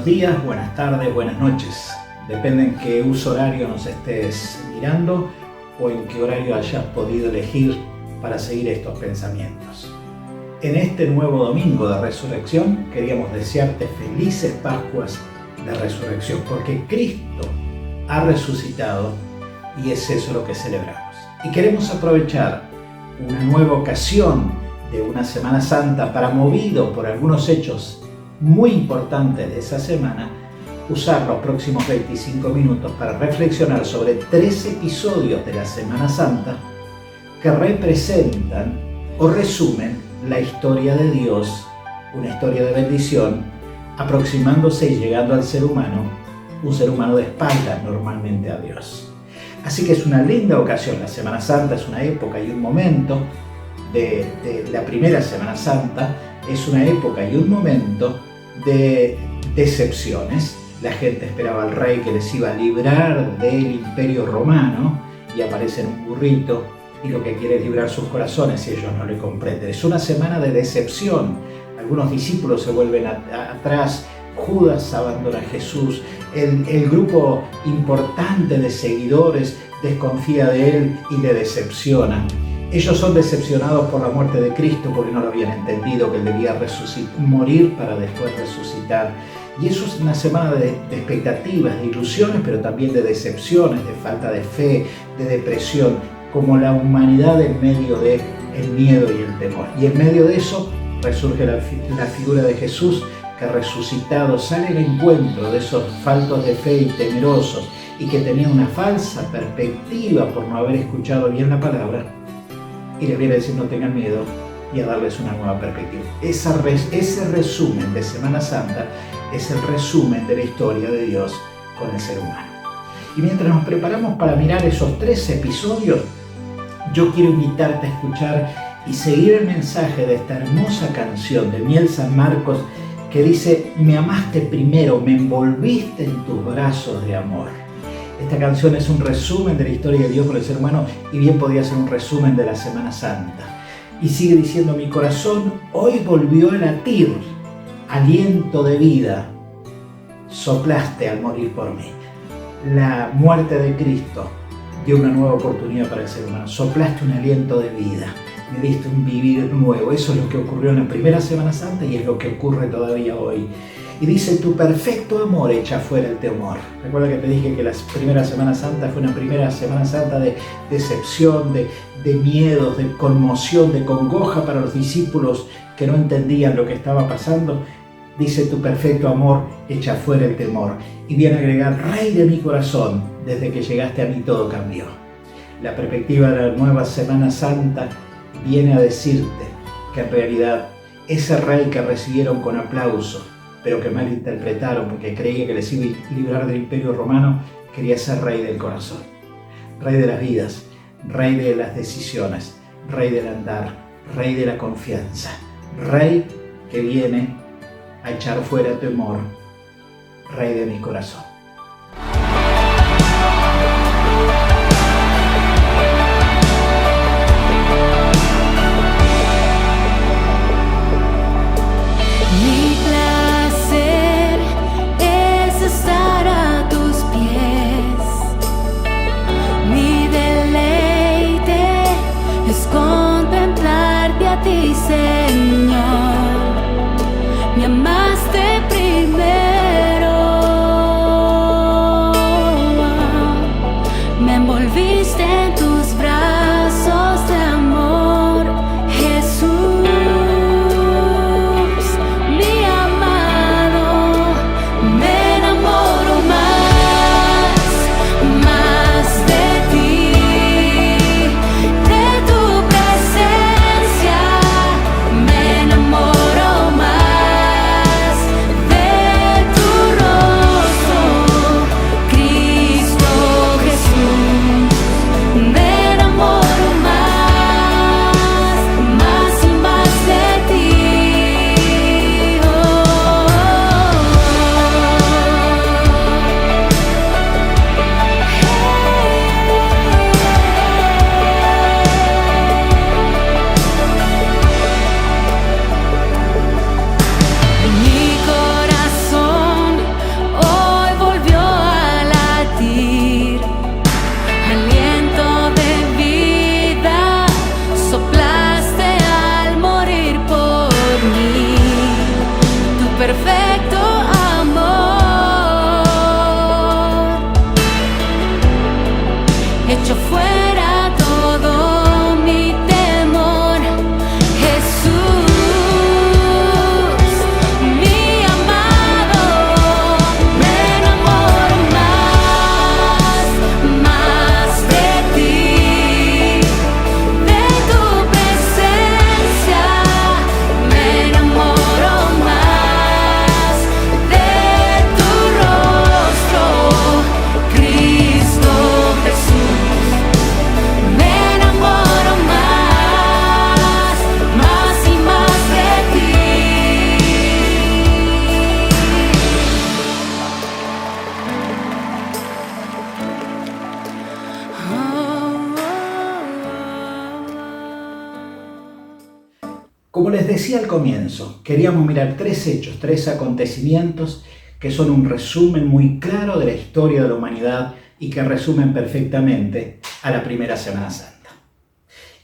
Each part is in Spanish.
días, buenas tardes, buenas noches. Depende en qué uso horario nos estés mirando o en qué horario hayas podido elegir para seguir estos pensamientos. En este nuevo domingo de resurrección queríamos desearte felices Pascuas de resurrección, porque Cristo ha resucitado y es eso lo que celebramos. Y queremos aprovechar una nueva ocasión de una Semana Santa para, movido por algunos hechos muy importantes de esa semana, usar los próximos 25 minutos para reflexionar sobre 3 episodios de la Semana Santa que representan o resumen la historia de Dios, una historia de bendición, aproximándose y llegando al ser humano, un ser humano de espaldas normalmente a Dios. Así que es una linda ocasión. La Semana Santa es una época y un momento de la primera Semana Santa, es una época y un momento de decepciones. La gente esperaba al rey que les iba a librar del imperio romano y aparece en un burrito y lo que quiere es librar sus corazones y ellos no le comprenden. Es una semana de decepción. Algunos discípulos se vuelven atrás, Judas abandona a Jesús, el grupo importante de seguidores desconfía de él y le decepciona. Ellos son decepcionados por la muerte de Cristo porque no lo habían entendido, que él debía morir para después resucitar. Y eso es una semana de expectativas, de ilusiones, pero también de decepciones, de falta de fe, de depresión, como la humanidad en medio del miedo y el temor. Y en medio de eso resurge la figura de Jesús, que resucitado sale al encuentro de esos faltos de fe y temerosos y que tenían una falsa perspectiva por no haber escuchado bien la palabra, y les viene a decir no tengan miedo y a darles una nueva perspectiva. Ese resumen de Semana Santa es el resumen de la historia de Dios con el ser humano. Y mientras nos preparamos para mirar esos 3 episodios, yo quiero invitarte a escuchar y seguir el mensaje de esta hermosa canción de Miel San Marcos que dice: me amaste primero, me envolviste en tus brazos de amor. Esta canción es un resumen de la historia de Dios con el ser humano y bien podría ser un resumen de la Semana Santa. Y sigue diciendo: mi corazón hoy volvió a latir, aliento de vida, soplaste al morir por mí. La muerte de Cristo dio una nueva oportunidad para el ser humano. Soplaste un aliento de vida, me diste un vivir nuevo. Eso es lo que ocurrió en la primera Semana Santa y es lo que ocurre todavía hoy. Y dice: tu perfecto amor echa fuera el temor. Recuerda que te dije que la primera Semana Santa fue una primera Semana Santa de decepción, de miedo, de conmoción, de congoja para los discípulos que no entendían lo que estaba pasando. Dice: tu perfecto amor echa fuera el temor. Y viene a agregar: Rey de mi corazón, desde que llegaste a mí todo cambió. La perspectiva de la nueva Semana Santa viene a decirte que en realidad ese rey que recibieron con aplauso, pero que malinterpretaron porque creía que les iba a librar del imperio romano, quería ser rey del corazón, rey de las vidas, rey de las decisiones, rey del andar, rey de la confianza, rey que viene a echar fuera el temor, rey de mi corazón. Señor, me amaste primero. Como les decía al comienzo, queríamos mirar 3 hechos, 3 acontecimientos que son un resumen muy claro de la historia de la humanidad y que resumen perfectamente a la primera Semana Santa.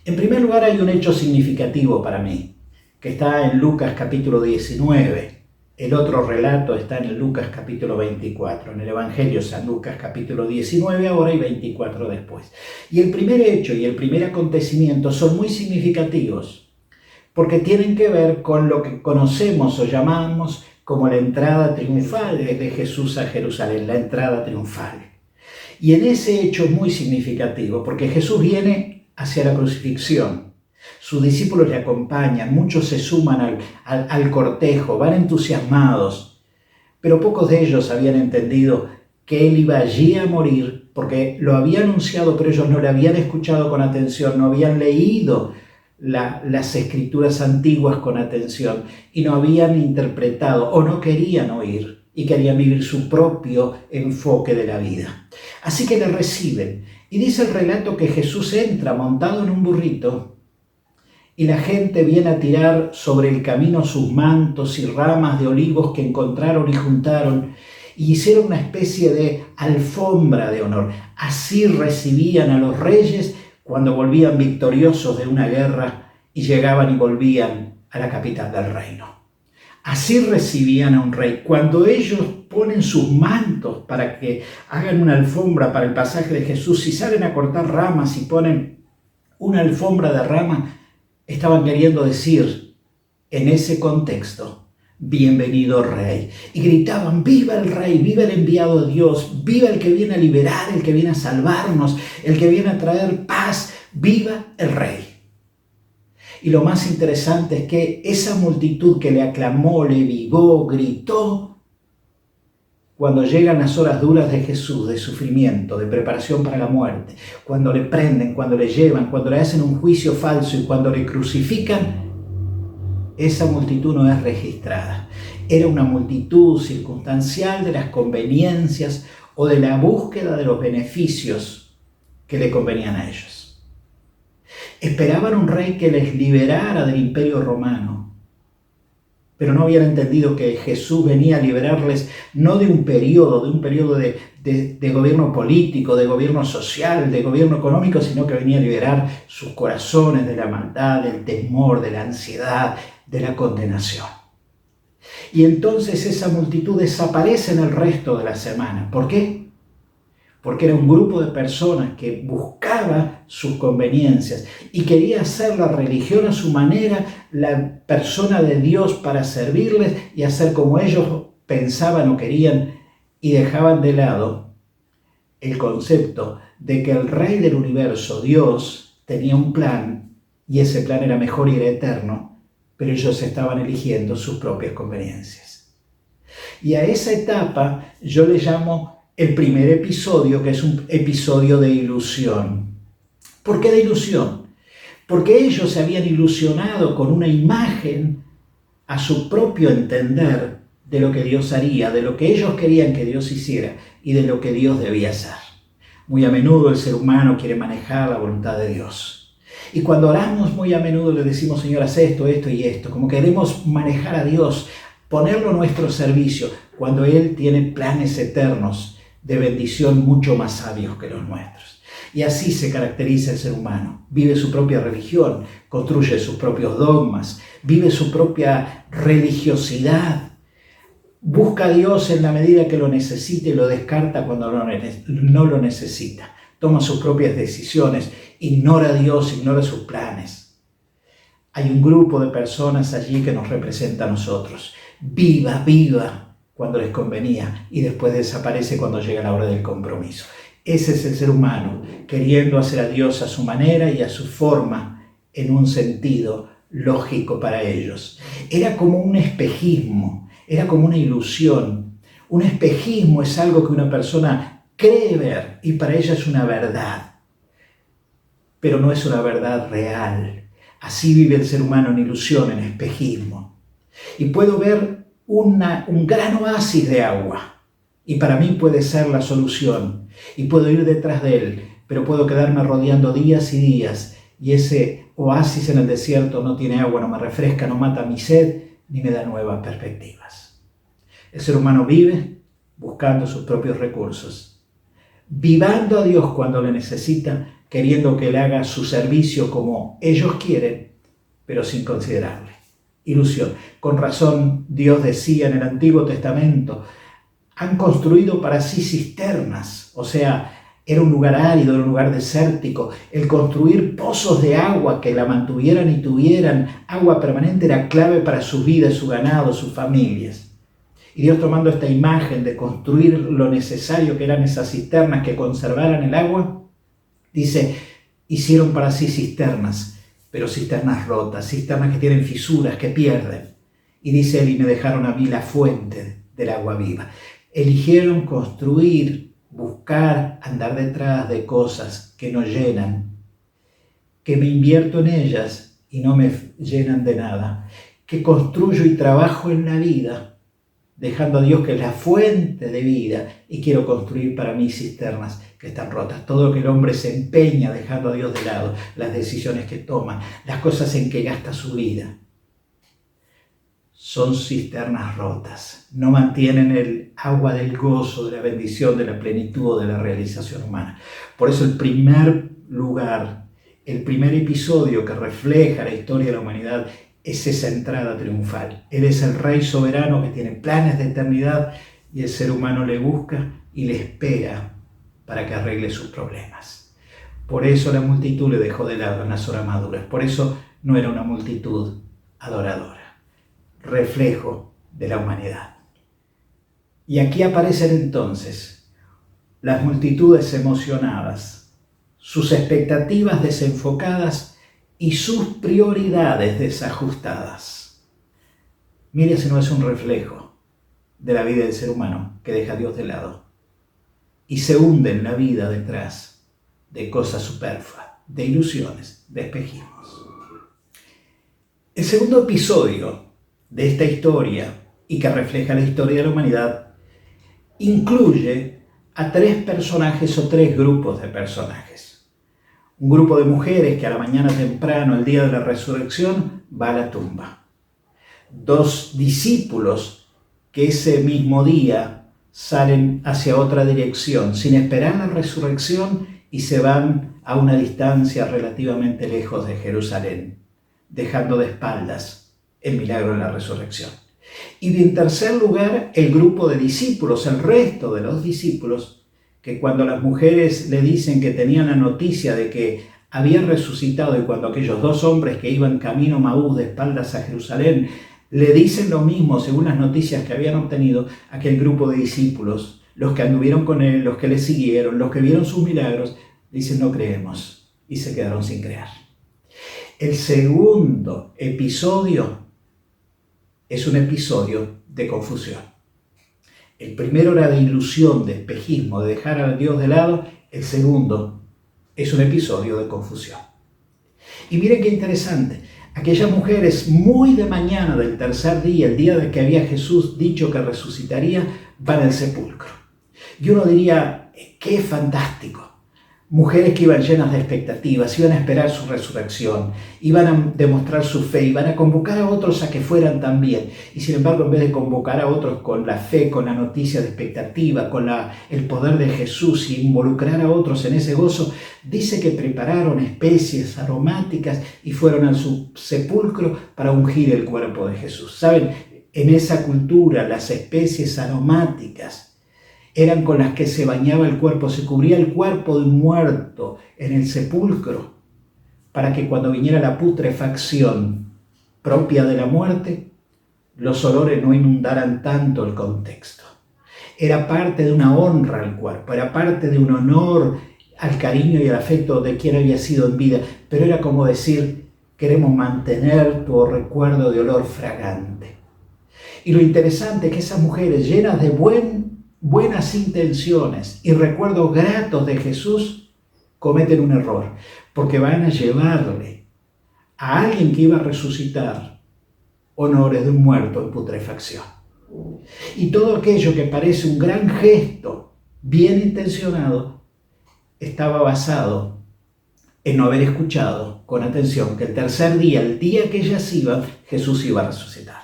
En primer lugar, hay un hecho significativo para mí, que está en Lucas capítulo 19. El otro relato está en Lucas capítulo 24, en el Evangelio de San Lucas capítulo 19 ahora y 24 después. Y el primer hecho y el primer acontecimiento son muy significativos porque tienen que ver con lo que conocemos o llamamos como la entrada triunfal de Jesús a Jerusalén, la entrada triunfal. Y en ese hecho es muy significativo porque Jesús viene hacia la crucifixión. Sus discípulos le acompañan, muchos se suman al cortejo, van entusiasmados, pero pocos de ellos habían entendido que Él iba allí a morir porque lo había anunciado, pero ellos no le habían escuchado con atención, no habían leído las escrituras antiguas con atención y no habían interpretado o no querían oír y querían vivir su propio enfoque de la vida. Así que le reciben y dice el relato que Jesús entra montado en un burrito y la gente viene a tirar sobre el camino sus mantos y ramas de olivos que encontraron y juntaron y hicieron una especie de alfombra de honor. Así recibían a los reyes cuando volvían victoriosos de una guerra y llegaban y volvían a la capital del reino. Así recibían a un rey. Cuando ellos ponen sus mantos para que hagan una alfombra para el pasaje de Jesús, si salen a cortar ramas y ponen una alfombra de ramas, estaban queriendo decir, en ese contexto, bienvenido rey. Y gritaban, viva el rey, viva el enviado de Dios, viva el que viene a liberar, el que viene a salvarnos, el que viene a traer paz, viva el rey. Y lo más interesante es que esa multitud que le aclamó, le vivó, gritó, cuando llegan las horas duras de Jesús, de sufrimiento, de preparación para la muerte, cuando le prenden, cuando le llevan, cuando le hacen un juicio falso y cuando le crucifican, esa multitud no es registrada. Era una multitud circunstancial de las conveniencias o de la búsqueda de los beneficios que le convenían a ellos. Esperaban un rey que les liberara del imperio romano, pero no habían entendido que Jesús venía a liberarles no de un periodo de gobierno político, de gobierno social, de gobierno económico, sino que venía a liberar sus corazones de la maldad, del temor, de la ansiedad, de la condenación. Y entonces esa multitud desaparece en el resto de la semana. ¿Por qué? Porque era un grupo de personas que buscaba sus conveniencias y quería hacer la religión a su manera, la persona de Dios para servirles y hacer como ellos pensaban o querían, y dejaban de lado el concepto de que el Rey del universo, Dios, tenía un plan y ese plan era mejor y era eterno, pero ellos estaban eligiendo sus propias conveniencias. Y a esa etapa yo le llamo el primer episodio, que es un episodio de ilusión. ¿Por qué de ilusión? Porque ellos se habían ilusionado con una imagen a su propio entender de lo que Dios haría, de lo que ellos querían que Dios hiciera y de lo que Dios debía hacer. Muy a menudo el ser humano quiere manejar la voluntad de Dios. Y cuando oramos muy a menudo le decimos, Señor, haz esto, esto y esto, como queremos manejar a Dios, ponerlo a nuestro servicio, cuando Él tiene planes eternos de bendición mucho más sabios que los nuestros. Y así se caracteriza el ser humano. Vive su propia religión, construye sus propios dogmas, vive su propia religiosidad. Busca a Dios en la medida que lo necesita y lo descarta cuando no lo necesita. Toma sus propias decisiones, ignora a Dios, ignora sus planes. Hay un grupo de personas allí que nos representa a nosotros. Viva, viva cuando les convenía y después desaparece cuando llega la hora del compromiso. Ese es el ser humano, queriendo hacer a Dios a su manera y a su forma, en un sentido lógico para ellos. Era como un espejismo, era como una ilusión. Un espejismo es algo que una persona cree ver y para ella es una verdad, pero no es una verdad real. Así vive el ser humano en ilusión, en espejismo. Y puedo ver un gran oasis de agua y para mí puede ser la solución y puedo ir detrás de él, pero puedo quedarme rodeando días y días y ese oasis en el desierto no tiene agua, no me refresca, no mata mi sed, ni me da nuevas perspectivas. El ser humano vive buscando sus propios recursos, vivando a Dios cuando le necesita, queriendo que Él haga su servicio como ellos quieren, pero sin considerarle. Ilusión. Con razón Dios decía en el Antiguo Testamento, han construido para sí cisternas, o sea, era un lugar árido, era un lugar desértico. El construir pozos de agua que la mantuvieran y tuvieran agua permanente era clave para su vida, su ganado, sus familias. Y Dios, tomando esta imagen de construir lo necesario que eran esas cisternas que conservaran el agua, dice, hicieron para sí cisternas, pero cisternas rotas, cisternas que tienen fisuras, que pierden. Y dice él, y me dejaron a mí la fuente del agua viva. Eligieron construir, buscar, andar detrás de cosas que no llenan, que me invierto en ellas y no me llenan de nada, que construyo y trabajo en la vida, dejando a Dios que es la fuente de vida, y quiero construir para mí cisternas que están rotas. Todo lo que el hombre se empeña dejando a Dios de lado, las decisiones que toma, las cosas en que gasta su vida, son cisternas rotas, no mantienen el agua del gozo, de la bendición, de la plenitud o de la realización humana. Por eso el primer lugar, el primer episodio que refleja la historia de la humanidad es esa entrada triunfal. Él es el Rey soberano que tiene planes de eternidad y el ser humano le busca y le espera para que arregle sus problemas. Por eso la multitud le dejó de lado en las horas maduras. Por eso no era una multitud adoradora. Reflejo de la humanidad. Y aquí aparecen entonces las multitudes emocionadas, sus expectativas desenfocadas y sus prioridades desajustadas. Mire si no es un reflejo de la vida del ser humano que deja a Dios de lado y se hunde en la vida detrás de cosas superfluas, de ilusiones, de espejismos. El segundo episodio de esta historia, y que refleja la historia de la humanidad, incluye a tres personajes o tres grupos de personajes. Un grupo de mujeres que a la mañana temprano, el día de la resurrección, va a la tumba. Dos discípulos que ese mismo día salen hacia otra dirección, sin esperar la resurrección, y se van a una distancia relativamente lejos de Jerusalén, dejando de espaldas el milagro de la resurrección. Y en tercer lugar, el grupo de discípulos, el resto de los discípulos, que cuando las mujeres le dicen que tenían la noticia de que había resucitado, y cuando aquellos dos hombres que iban camino a Maús de espaldas a Jerusalén le dicen lo mismo según las noticias que habían obtenido, aquel grupo de discípulos, los que anduvieron con él, los que le siguieron, los que vieron sus milagros, dicen no creemos, y se quedaron sin creer. El segundo episodio es un episodio de confusión. El primero era de ilusión, de espejismo, de dejar a Dios de lado. El segundo es un episodio de confusión. Y miren qué interesante. Aquellas mujeres muy de mañana del tercer día, el día de que había Jesús dicho que resucitaría, van al sepulcro. Y uno diría, qué fantástico. Mujeres que iban llenas de expectativas, iban a esperar su resurrección, iban a demostrar su fe, iban a convocar a otros a que fueran también. Y sin embargo, en vez de convocar a otros con la fe, con la noticia de expectativa, con el poder de Jesús y involucrar a otros en ese gozo, dice que prepararon especies aromáticas y fueron al sepulcro para ungir el cuerpo de Jesús. ¿Saben? En esa cultura, las especies aromáticas eran con las que se bañaba el cuerpo, se cubría el cuerpo de un muerto en el sepulcro, para que cuando viniera la putrefacción propia de la muerte, los olores no inundaran tanto el contexto. Era parte de una honra al cuerpo, era parte de un honor al cariño y al afecto de quien había sido en vida, pero era como decir, queremos mantener tu recuerdo de olor fragante. Y lo interesante es que esas mujeres llenas de buenas intenciones y recuerdos gratos de Jesús cometen un error, porque van a llevarle a alguien que iba a resucitar honores de un muerto en putrefacción. Y todo aquello que parece un gran gesto bien intencionado estaba basado en no haber escuchado con atención que el tercer día, el día que ellas iban, Jesús iba a resucitar.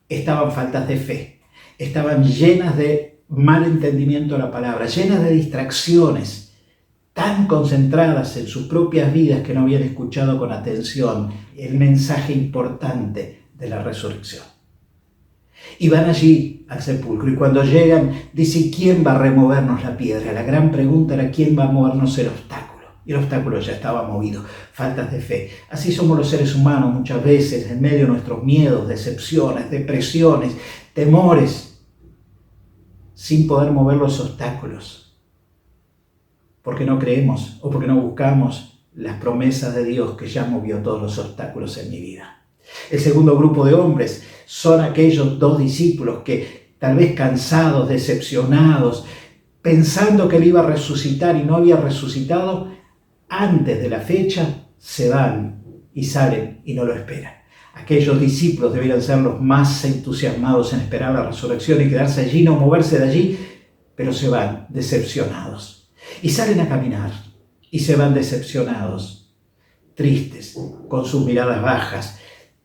Estaban faltas de fe, estaban llenas de mal entendimiento de la palabra, llenas de distracciones, tan concentradas en sus propias vidas que no habían escuchado con atención el mensaje importante de la resurrección. Y van allí al sepulcro, y cuando llegan, dice: ¿quién va a removernos la piedra? La gran pregunta era: ¿quién va a movernos el obstáculo? Y el obstáculo ya estaba movido. Faltas de fe. Así somos los seres humanos muchas veces, en medio de nuestros miedos, decepciones, depresiones, temores, sin poder mover los obstáculos, porque no creemos o porque no buscamos las promesas de Dios que ya movió todos los obstáculos en mi vida. El segundo grupo de hombres son aquellos 2 discípulos que, tal vez cansados, decepcionados, pensando que él iba a resucitar y no había resucitado, antes de la fecha se van y salen y no lo esperan. Aquellos discípulos debieran ser los más entusiasmados en esperar la resurrección y quedarse allí, no moverse de allí, pero se van decepcionados. Y salen a caminar y se van decepcionados, tristes, con sus miradas bajas,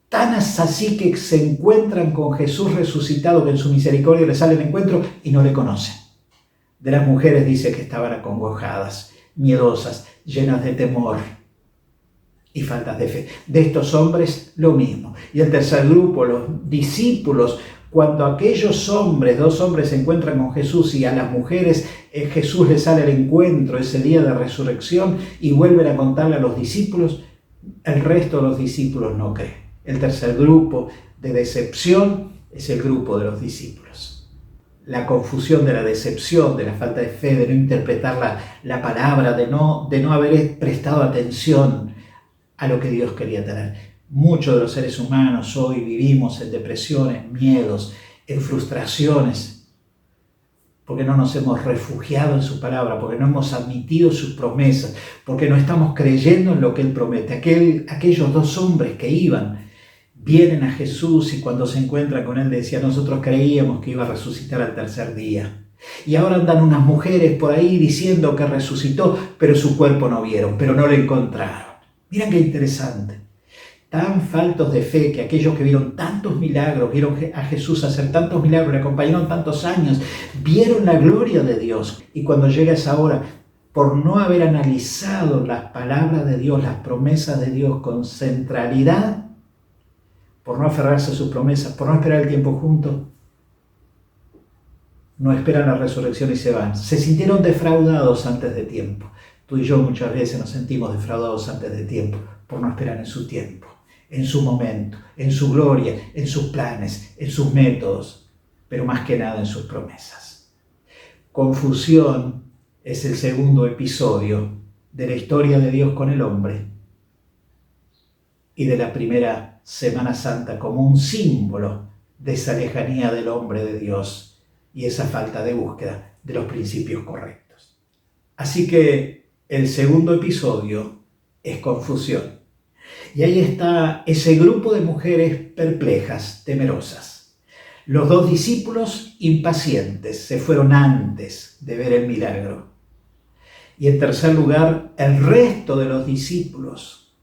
tan así que se encuentran con Jesús resucitado, que en su misericordia les sale al encuentro y no le conocen. De las mujeres dice que estaban acongojadas, miedosas, llenas de temor y faltas de fe. De estos hombres lo mismo. Y el tercer grupo, los discípulos, cuando aquellos hombres, 2 hombres se encuentran con Jesús y a las mujeres Jesús les sale al encuentro ese día de resurrección y vuelven a contarle a los discípulos, el resto de los discípulos no creen. El tercer grupo de decepción es el grupo de los discípulos. La confusión de la decepción, de la falta de fe, de no interpretar la palabra, de no haber prestado atención a lo que Dios quería tener. Muchos de los seres humanos hoy vivimos en depresiones, miedos, en frustraciones, porque no nos hemos refugiado en su palabra, porque no hemos admitido sus promesas, porque no estamos creyendo en lo que Él promete. Aquellos 2 hombres que iban, vienen a Jesús y cuando se encuentran con Él decía: nosotros creíamos que iba a resucitar al tercer día. Y ahora andan unas mujeres por ahí diciendo que resucitó, pero su cuerpo no vieron, pero no lo encontraron. Miren qué interesante. Tan faltos de fe que aquellos que vieron tantos milagros, vieron a Jesús hacer tantos milagros, le acompañaron tantos años, vieron la gloria de Dios. Y cuando llega esa hora, por no haber analizado las palabras de Dios, las promesas de Dios con centralidad, por no aferrarse a sus promesas, por no esperar el tiempo juntos, no esperan la resurrección y se van. Se sintieron defraudados antes de tiempo. Tú y yo muchas veces nos sentimos defraudados antes de tiempo por no esperar en su tiempo, en su momento, en su gloria, en sus planes, en sus métodos, pero más que nada en sus promesas. Confusión es el segundo episodio de la historia de Dios con el hombre y de la primera Semana Santa como un símbolo de esa lejanía del hombre de Dios y esa falta de búsqueda de los principios correctos. Así que el segundo episodio es confusión. Y ahí está ese grupo de mujeres perplejas, temerosas. Los 2 discípulos impacientes se fueron antes de ver el milagro. Y en tercer lugar, el resto de los discípulos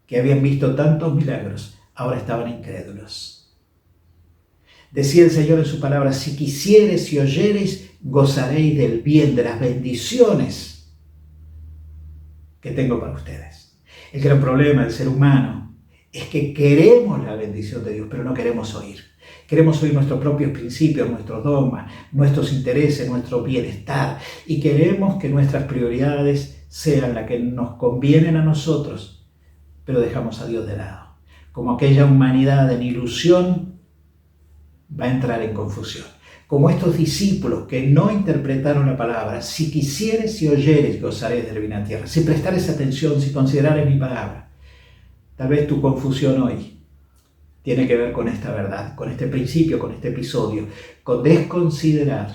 que habían visto tantos milagros, ahora estaban incrédulos. Decía el Señor en su palabra: si quisiereis y oyereis, gozaréis del bien, de las bendiciones que tengo para ustedes. El gran problema del ser humano es que queremos la bendición de Dios, pero no queremos oír. Queremos oír nuestros propios principios, nuestros dogmas, nuestros intereses, nuestro bienestar, y queremos que nuestras prioridades sean las que nos convienen a nosotros, pero dejamos a Dios de lado. Como aquella humanidad en ilusión va a entrar en confusión. Como estos discípulos que no interpretaron la palabra: si quisieres y oyeres, gozaréis del bien en la tierra. Si prestares atención, si considerares mi palabra. Tal vez tu confusión hoy tiene que ver con esta verdad, con este principio, con este episodio, con desconsiderar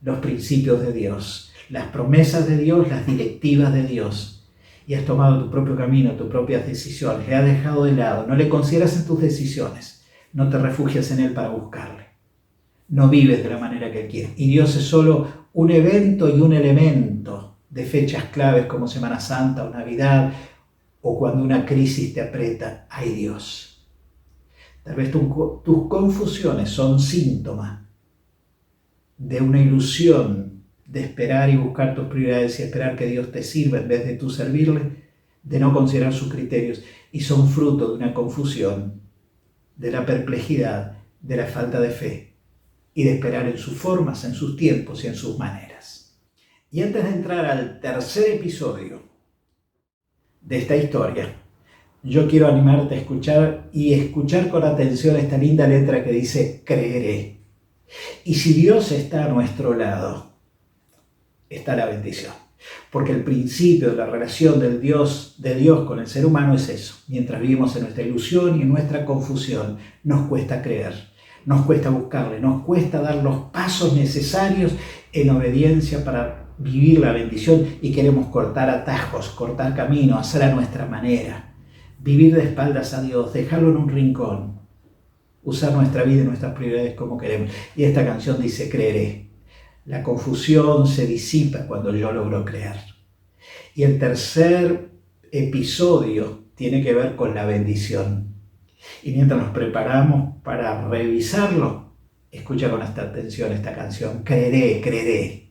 los principios de Dios, las promesas de Dios, las directivas de Dios. Y has tomado tu propio camino, tus propias decisiones, le has dejado de lado, no le consideras en tus decisiones, no te refugias en Él para buscarle, no vives de la manera que Él quiere. Y Dios es solo un evento y un elemento de fechas claves como Semana Santa o Navidad, o cuando una crisis te aprieta. ¡Ay, Dios! Tal vez tus confusiones son síntoma de una ilusión de esperar y buscar tus prioridades y esperar que Dios te sirva en vez de tú servirle, de no considerar sus criterios, y son fruto de una confusión, de la perplejidad, de la falta de fe y de esperar en sus formas, en sus tiempos y en sus maneras. Y antes de entrar al tercer episodio de esta historia, yo quiero animarte a escuchar con atención esta linda letra que dice creeré. Y si Dios está a nuestro lado, está la bendición. Porque el principio de la relación de Dios con el ser humano es eso. Mientras vivimos en nuestra ilusión y en nuestra confusión, nos cuesta creer, nos cuesta buscarle, nos cuesta dar los pasos necesarios en obediencia para vivir la bendición, y queremos cortar atajos, cortar camino, hacer a nuestra manera, vivir de espaldas a Dios, dejarlo en un rincón, usar nuestra vida y nuestras prioridades como queremos. Y esta canción dice creeré. La confusión se disipa cuando yo logro creer. Y el tercer episodio tiene que ver con la bendición. Y mientras nos preparamos para revisarlo, escucha con esta atención esta canción. Creeré, creeré.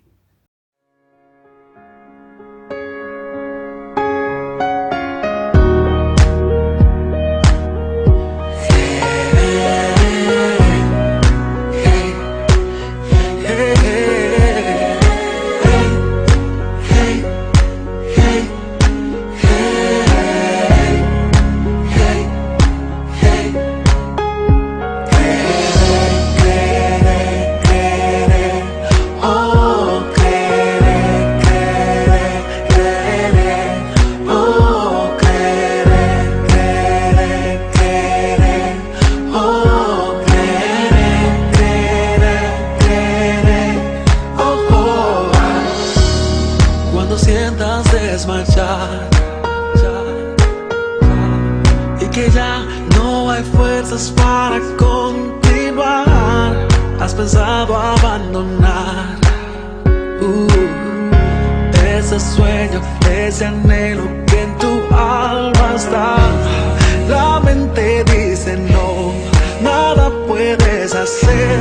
Desmayar y que ya no hay fuerzas para continuar, has pensado abandonar ese sueño, ese anhelo que en tu alma está. La mente dice no, nada puedes hacer,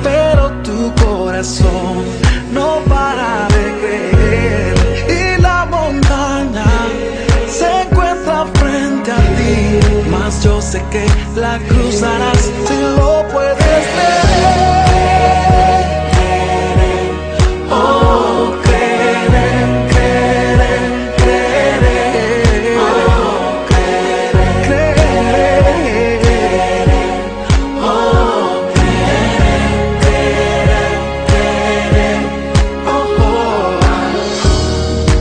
pero tu corazón no para de creer. Se encuentra frente a ti, mas yo sé que la cruzarás si lo puedes creer. Oh, creer, creer, creer. Oh, creer, creer. Oh, creer, creer, creer. Oh,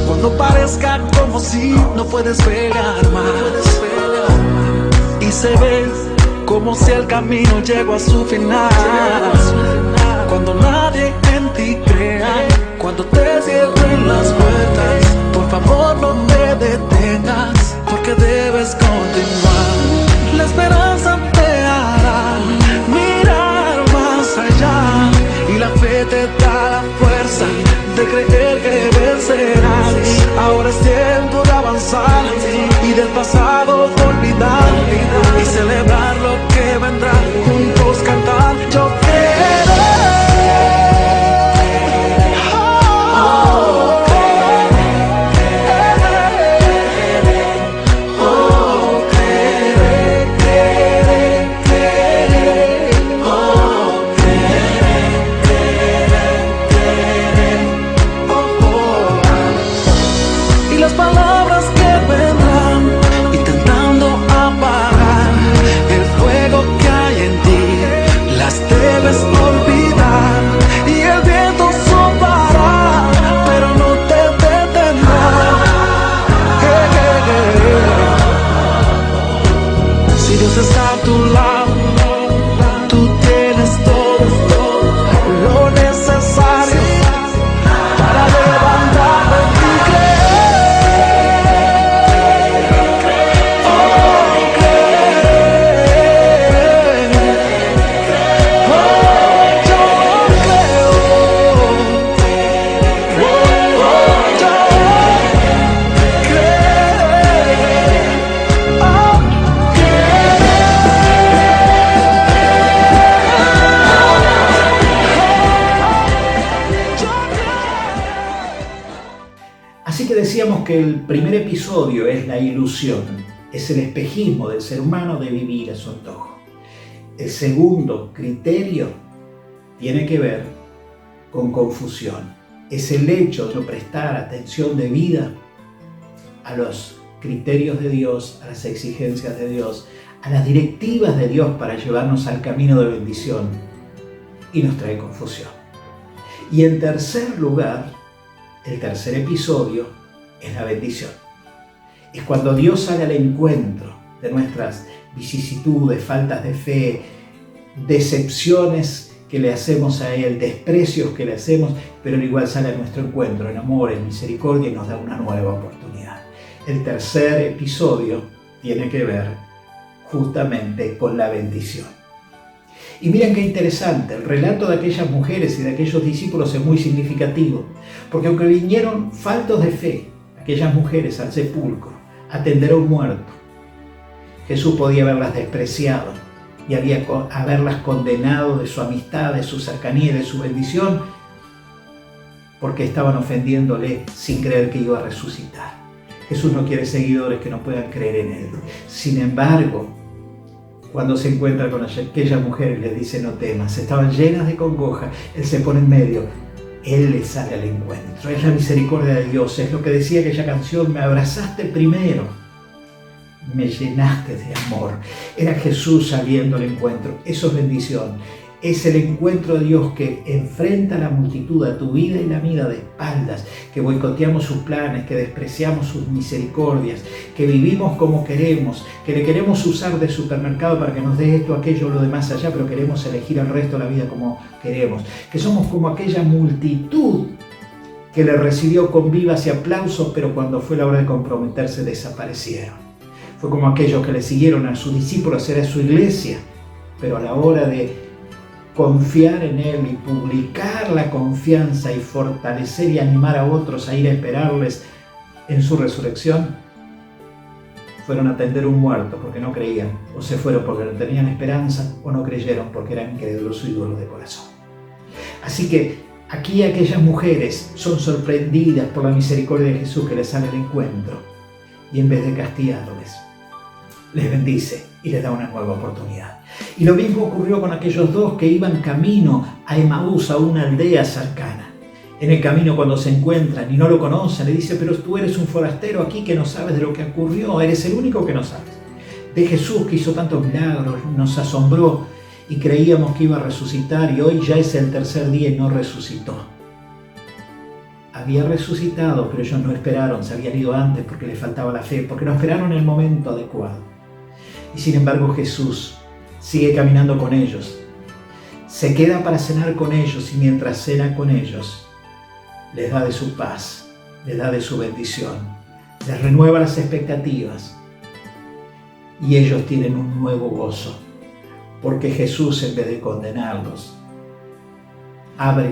cuando parezca como si no puedes pelear más, y se ve como si el camino llegó a su final. Cuando nadie en ti crea, cuando te cierren las puertas, por favor no te detengas, porque debes continuar. La esperanza te hará mirar más allá, y la fe te da la fuerza de creer que vencerás. Ahora es tiempo de avanzar y del pasado olvidar, y celebrar lo que vendrá, juntos cantar. Yo creeré. Oh, oh, creeré, creeré, creeré. Oh, creeré, creeré, creeré. Y las palabras que vendrán intentando que el primer episodio es la ilusión, es el espejismo del ser humano de vivir a su antojo. El segundo criterio tiene que ver con confusión. Es el hecho de no prestar atención debida a los criterios de Dios, a las exigencias de Dios, a las directivas de Dios para llevarnos al camino de bendición, y nos trae confusión. Y en tercer lugar, el tercer episodio es la bendición. Es cuando Dios sale al encuentro de nuestras vicisitudes, faltas de fe, decepciones que le hacemos a Él, desprecios que le hacemos, pero Él igual sale a nuestro encuentro en amor, en misericordia, y nos da una nueva oportunidad. El tercer episodio tiene que ver justamente con la bendición. Y miren qué interesante, el relato de aquellas mujeres y de aquellos discípulos es muy significativo, porque aunque vinieron faltos de fe, aquellas mujeres al sepulcro, a atender a un muerto, Jesús podía haberlas despreciado y haberlas condenado de su amistad, de su cercanía y de su bendición, porque estaban ofendiéndole sin creer que iba a resucitar. Jesús no quiere seguidores que no puedan creer en Él. Sin embargo, cuando se encuentra con aquellas mujeres, les dice: no temas. Estaban llenas de congoja. Él se pone en medio. Él les sale al encuentro. Es la misericordia de Dios. Es lo que decía aquella canción: me abrazaste primero, me llenaste de amor. Era Jesús saliendo al encuentro. Eso es bendición. Es el encuentro de Dios que enfrenta a la multitud, a tu vida y la mía, de espaldas, que boicoteamos sus planes, que despreciamos sus misericordias, que vivimos como queremos, que le queremos usar de supermercado para que nos dé esto, aquello, lo demás allá, pero queremos elegir el resto de la vida como queremos. Que somos como aquella multitud que le recibió con vivas y aplausos, pero cuando fue la hora de comprometerse desaparecieron. Fue como aquellos que le siguieron a sus discípulos, era su iglesia, pero a la hora de confiar en Él y publicar la confianza y fortalecer y animar a otros a ir a esperarles en su resurrección, fueron a atender un muerto porque no creían, o se fueron porque no tenían esperanza, o no creyeron porque eran incrédulos y duros de corazón. Así que aquí aquellas mujeres son sorprendidas por la misericordia de Jesús que les sale al encuentro, y en vez de castigarles, les bendice y les da una nueva oportunidad. Y lo mismo ocurrió con aquellos dos que iban camino a Emaús, a una aldea cercana. En el camino, cuando se encuentran y no lo conocen, le dice: pero tú eres un forastero aquí que no sabes de lo que ocurrió, eres el único que no sabes. De Jesús, que hizo tantos milagros, nos asombró y creíamos que iba a resucitar, y hoy ya es el tercer día y no resucitó. Había resucitado, pero ellos no esperaron, se habían ido antes porque les faltaba la fe, porque no esperaron el momento adecuado. Y sin embargo Jesús sigue caminando con ellos, se queda para cenar con ellos, y mientras cena con ellos les da de su paz, les da de su bendición, les renueva las expectativas, y ellos tienen un nuevo gozo, porque Jesús, en vez de condenarlos, abre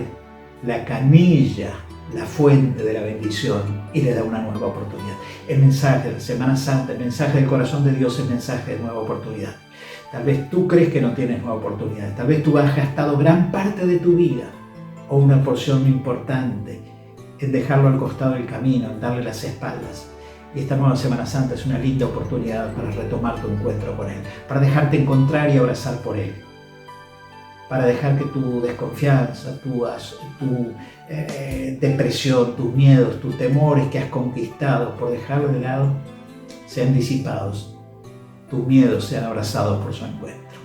la canilla, la fuente de la bendición, y le da una nueva oportunidad. El mensaje de la Semana Santa, el mensaje del corazón de Dios, es el mensaje de nueva oportunidad. Tal vez tú crees que no tienes nueva oportunidad, tal vez tú has gastado gran parte de tu vida, o una porción importante, en dejarlo al costado del camino, en darle las espaldas. Y esta nueva Semana Santa es una linda oportunidad para retomar tu encuentro con Él, para dejarte encontrar y abrazar por Él, para dejar que tu desconfianza, tu depresión, tus miedos, tus temores que has conquistado por dejarlo de lado, sean disipados, tus miedos sean abrazados por su encuentro.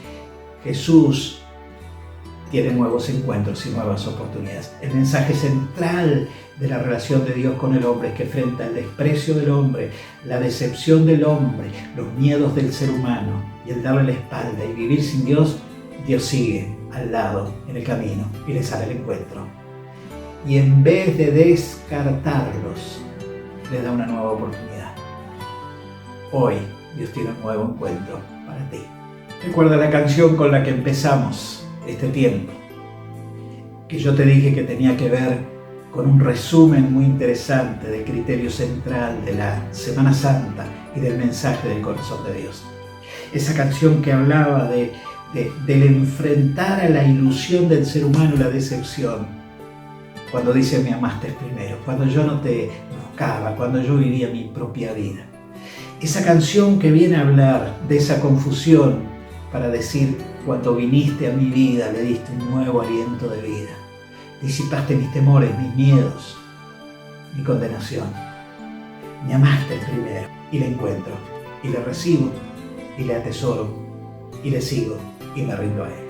Jesús tiene nuevos encuentros y nuevas oportunidades. El mensaje central de la relación de Dios con el hombre es que frente al desprecio del hombre, la decepción del hombre, los miedos del ser humano y el darle la espalda y vivir sin Dios, Dios sigue al lado en el camino y les sale al encuentro. Y en vez de descartarlos, les da una nueva oportunidad. Hoy Dios tiene un nuevo encuentro para ti. Recuerda la canción con la que empezamos este tiempo, que yo te dije que tenía que ver con un resumen muy interesante del criterio central de la Semana Santa y del mensaje del corazón de Dios. Esa canción que hablaba del enfrentar a la ilusión del ser humano y la decepción, cuando dice: me amaste primero, cuando yo no te buscaba, cuando yo vivía mi propia vida. Esa canción que viene a hablar de esa confusión para decir, cuando viniste a mi vida le diste un nuevo aliento de vida. Disipaste mis temores, mis miedos, mi condenación. Me amaste primero y le encuentro, y le recibo, y le atesoro, y le sigo, y me rindo a él.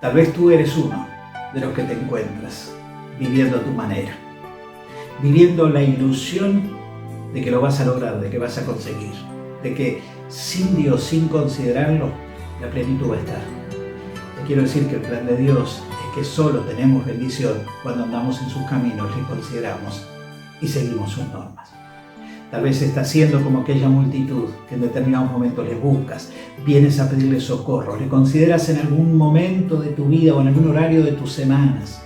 Tal vez tú eres uno de los que te encuentras viviendo a tu manera, viviendo la ilusión de que lo vas a lograr, de que vas a conseguir, de que sin Dios, sin considerarlo, la plenitud va a estar. Te quiero decir que el plan de Dios es que solo tenemos bendición cuando andamos en sus caminos, le consideramos y seguimos sus normas. Tal vez estás siendo como aquella multitud que en determinados momentos le buscas, vienes a pedirle socorro, le consideras en algún momento de tu vida o en algún horario de tus semanas,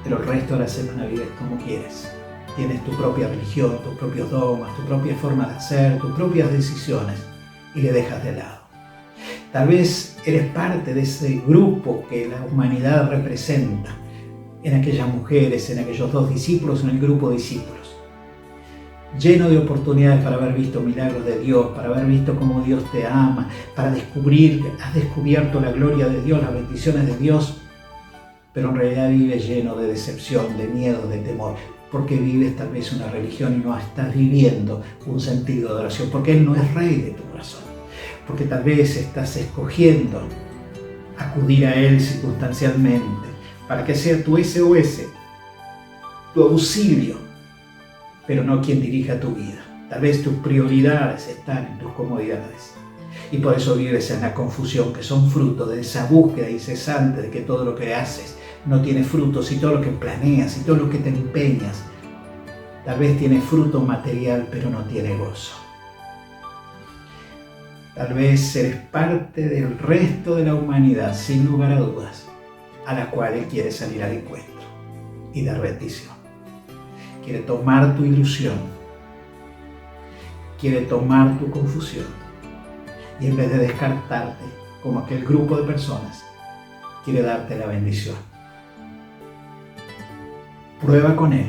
pero el resto de la semana vives como quieres. Tienes tu propia religión, tus propios dogmas, tu propia forma de hacer, tus propias decisiones y le dejas de lado. Tal vez eres parte de ese grupo que la humanidad representa, en aquellas mujeres, en aquellos 2 discípulos, en el grupo de discípulos. Lleno de oportunidades para haber visto milagros de Dios, para haber visto cómo Dios te ama, para descubrir, has descubierto la gloria de Dios, las bendiciones de Dios, pero en realidad vives lleno de decepción, de miedo, de temor, porque vives tal vez una religión y no estás viviendo un sentido de oración, porque Él no es Rey de tu corazón, porque tal vez estás escogiendo acudir a Él circunstancialmente, para que sea tu SOS, tu auxilio, pero no quien dirija tu vida. Tal vez tus prioridades están en tus comodidades. Y por eso vives en la confusión, que son fruto de esa búsqueda incesante de que todo lo que haces no tiene frutos, y todo lo que planeas y todo lo que te empeñas, tal vez tiene fruto material, pero no tiene gozo. Tal vez eres parte del resto de la humanidad, sin lugar a dudas, a la cual Él quiere salir al encuentro y dar bendición. Quiere tomar tu ilusión, quiere tomar tu confusión y en vez de descartarte como aquel grupo de personas, quiere darte la bendición. Prueba con Él,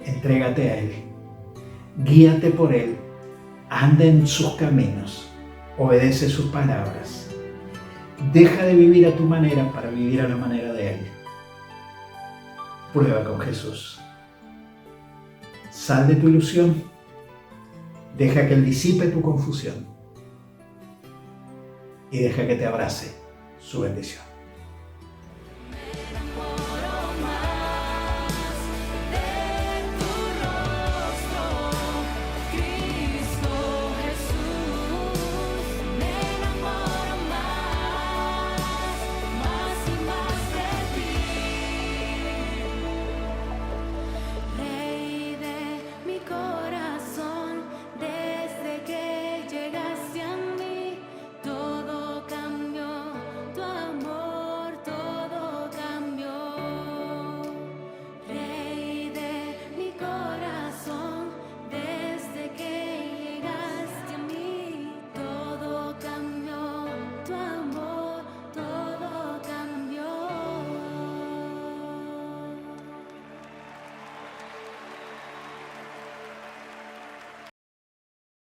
entrégate a Él, guíate por Él, anda en sus caminos, obedece sus palabras, deja de vivir a tu manera para vivir a la manera de Él. Prueba con Jesús. Sal de tu ilusión, deja que Él disipe tu confusión y deja que te abrace su bendición.